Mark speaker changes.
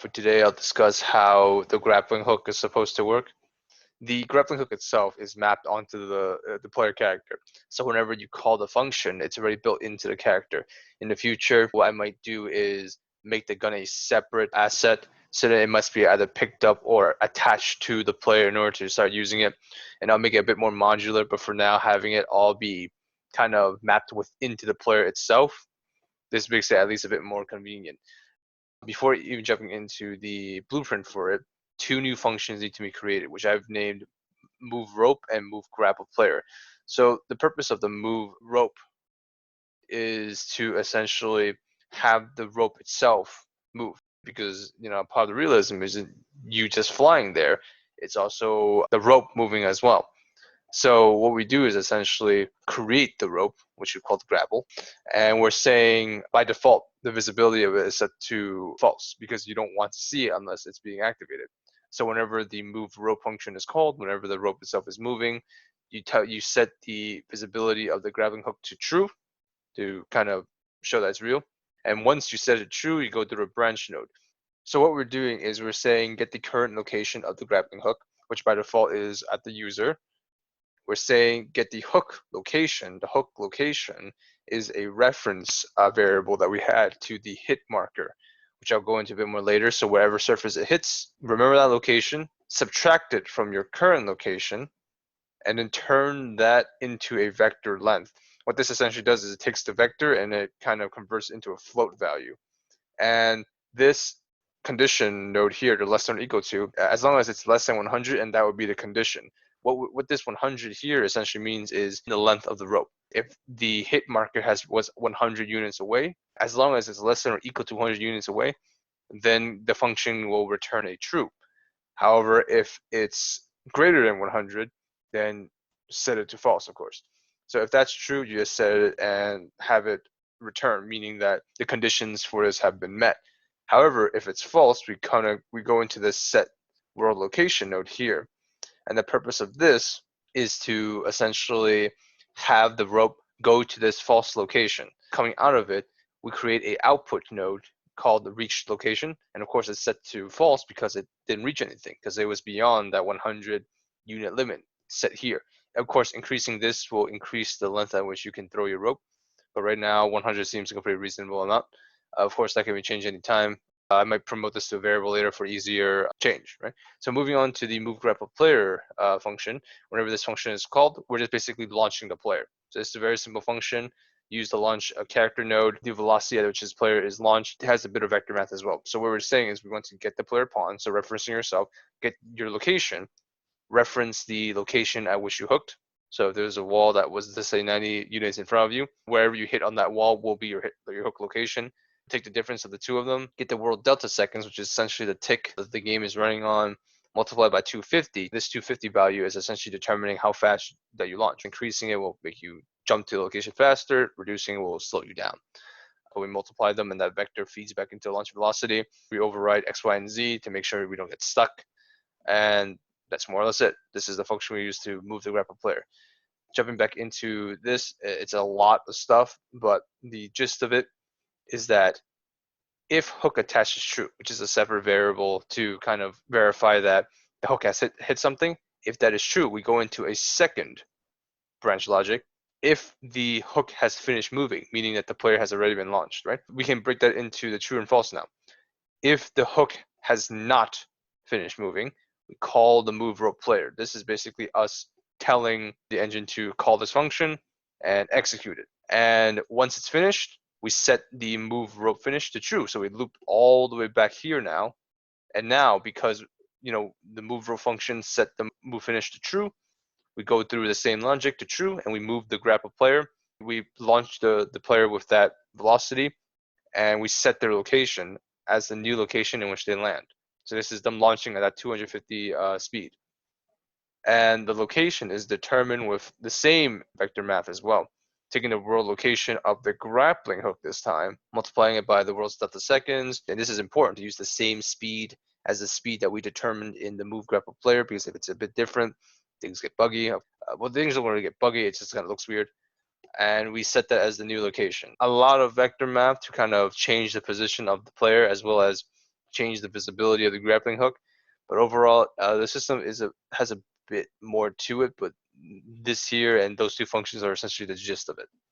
Speaker 1: For today, I'll discuss how the grappling hook is supposed to work. The grappling hook itself is mapped onto the player character. So whenever you call the function, it's already built into the character. In the future, what I might do is make the gun a separate asset so that it must be either picked up or attached to the player in order to start using it. And I'll make it a bit more modular, but for now, having it all be kind of mapped into the player itself, this makes it at least a bit more convenient. Before even jumping into the blueprint for it, two new functions need to be created, which I've named move rope and move grapple player. So the purpose of the move rope is to essentially have the rope itself move, because part of the realism isn't you just flying there, it's also the rope moving as well. So what we do is essentially create the rope, which we call the grapple, and we're saying by default the visibility of it is set to false because you don't want to see it unless it's being activated. So whenever the move rope function is called, whenever the rope itself is moving, you set the visibility of the grappling hook to true to kind of show that it's real. And once you set it true, you go through a branch node. So what we're doing is we're saying get the current location of the grappling hook, which by default is at the user. We're saying get the hook location. The hook location is a reference variable that we had to the hit marker, which I'll go into a bit more later. So wherever surface it hits, remember that location, subtract it from your current location, and then turn that into a vector length. What this essentially does is it takes the vector and it kind of converts into a float value. And this condition node here, the less than or equal to, as long as it's less than 100, and that would be the condition. What this 100 here essentially means is the length of the rope. If the hit marker was 100 units away, as long as it's less than or equal to 100 units away, then the function will return a true. However, if it's greater than 100, then set it to false, of course. So if that's true, you just set it and have it return, meaning that the conditions for this have been met. However, if it's false, we go into this set world location node here. And the purpose of this is to essentially have the rope go to this false location. Coming out of it, we create a output node called the reach location. And of course, it's set to false because it didn't reach anything, because it was beyond that 100 unit limit set here. Of course, increasing this will increase the length at which you can throw your rope. But right now, 100 seems like a pretty reasonable amount. Of course, that can be changed anytime. I might promote this to a variable later for easier change, right? So moving on to the move grapple player function, whenever this function is called, we're just basically launching the player. So it's a very simple function. Use to launch a character node. The velocity at which this player is launched has a bit of vector math as well. So what we're saying is we want to get the player pawn, so referencing yourself, get your location, reference the location at which you hooked. So if there's a wall that was, let's say, 90 units in front of you, wherever you hit on that wall will be your hook location. Take the difference of the two of them, get the world delta seconds, which is essentially the tick that the game is running on, multiplied by 250. This 250 value is essentially determining how fast that you launch. Increasing it will make you jump to the location faster, reducing it will slow you down. We multiply them and that vector feeds back into launch velocity. We override X, Y, and Z to make sure we don't get stuck. And that's more or less it. This is the function we use to move the grapple player. Jumping back into this, it's a lot of stuff, but the gist of it is that if hook attached is true, which is a separate variable to kind of verify that the hook has hit something, if that is true, we go into a second branch logic. If the hook has finished moving, meaning that the player has already been launched, right? We can break that into the true and false now. If the hook has not finished moving, we call the move rope player. This is basically us telling the engine to call this function and execute it. And once it's finished, we set the move rope finish to true. So we loop all the way back here now. And now, because the move rope function set the move finish to true, we go through the same logic to true, and we move the grapple player. We launch the player with that velocity, and we set their location as the new location in which they land. So this is them launching at that 250 speed. And the location is determined with the same vector math as well. Taking the world location of the grappling hook this time, multiplying it by the world's delta seconds. And this is important to use the same speed as the speed that we determined in the move grapple player, because if it's a bit different, things get buggy. Well, things don't really get buggy, it just kind of looks weird. And we set that as the new location. A lot of vector math to kind of change the position of the player, as well as change the visibility of the grappling hook. But overall, the system has a bit more to it. But this here and those two functions are essentially the gist of it.